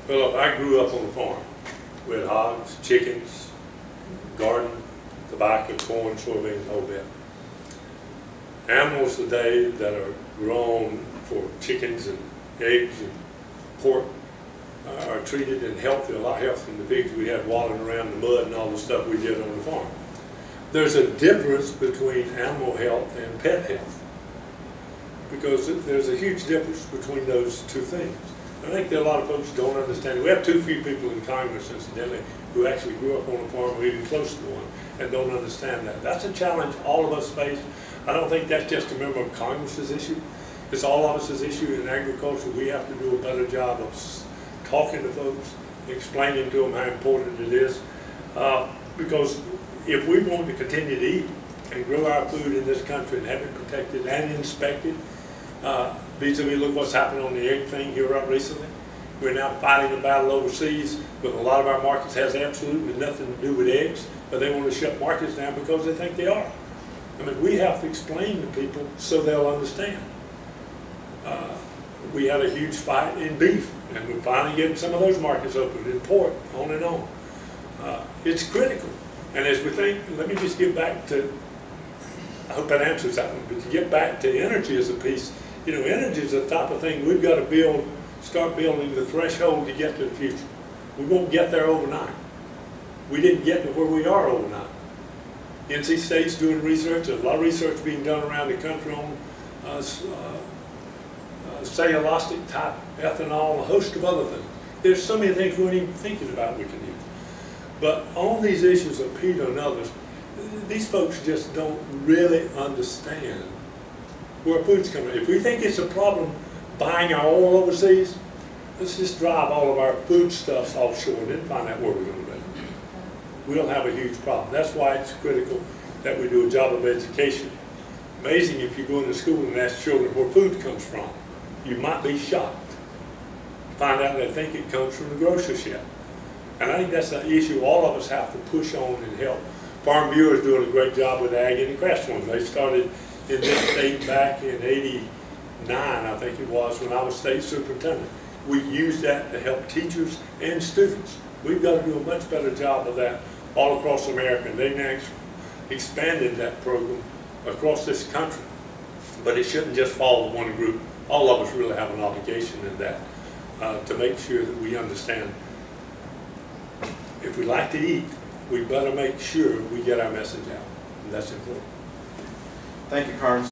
Well, look, I grew up on a farm. We had hogs, chickens, garden, tobacco, corn, soybeans, the whole bit. Animals today that are grown for chickens and eggs and pork are treated and healthy, a lot healthier than the pigs we had wallowing around in the mud and all the stuff we did on the farm. There's a difference between animal health and pet health, because there's a huge difference between those two things. I think that a lot of folks don't understand. We have too few people in Congress, incidentally, who actually grew up on a farm or even close to one and don't understand that. That's a challenge all of us face. I don't think that's just a member of Congress's issue. It's all of us' issue in agriculture. We have to do a better job of talking to folks, explaining to them how important it is. Because if we want to continue to eat and grow our food in this country and have it protected and inspected, vis-a-vis, look what's happened on the egg thing here up recently. We're now fighting a battle overseas, but a lot of our markets has absolutely nothing to do with eggs, but they want to shut markets down because they think they are. I mean, we have to explain to people so they'll understand. We had a huge fight in beef, and we're finally getting some of those markets open, in pork, on and on. It's critical. And as we think, let me just get back to, I hope that answers that one, but to get back to energy as a piece, you know, energy is the type of thing we've got to start building the threshold to get to the future. We won't get there overnight. We didn't get to where we are overnight. NC State's doing research, there's a lot of research being done around the country on cellulosic type ethanol, a host of other things. There's so many things we weren't even thinking about we can use. But on these issues of peat and others, these folks just don't really understand where food's coming from. If we think it's a problem buying our oil overseas, let's just drive all of our foodstuffs offshore and then find out where we're going to be. We'll have a huge problem. That's why it's critical that we do a job of education. Amazing if you go into school and ask children where food comes from. You might be shocked. Find out they think it comes from the grocery shelf. And I think that's an issue all of us have to push on and help. Farm Bureau is doing a great job with ag and craftsmen. They started in this state back in '89, I think it was, when I was state superintendent. We used that to help teachers and students. We've got to do a much better job of that all across America. And they've now expanded that program across this country. But it shouldn't just fall to one group. All of us really have an obligation in that to make sure that we understand. If we like to eat, we better make sure we get our message out. And that's important. Thank you, Carnes.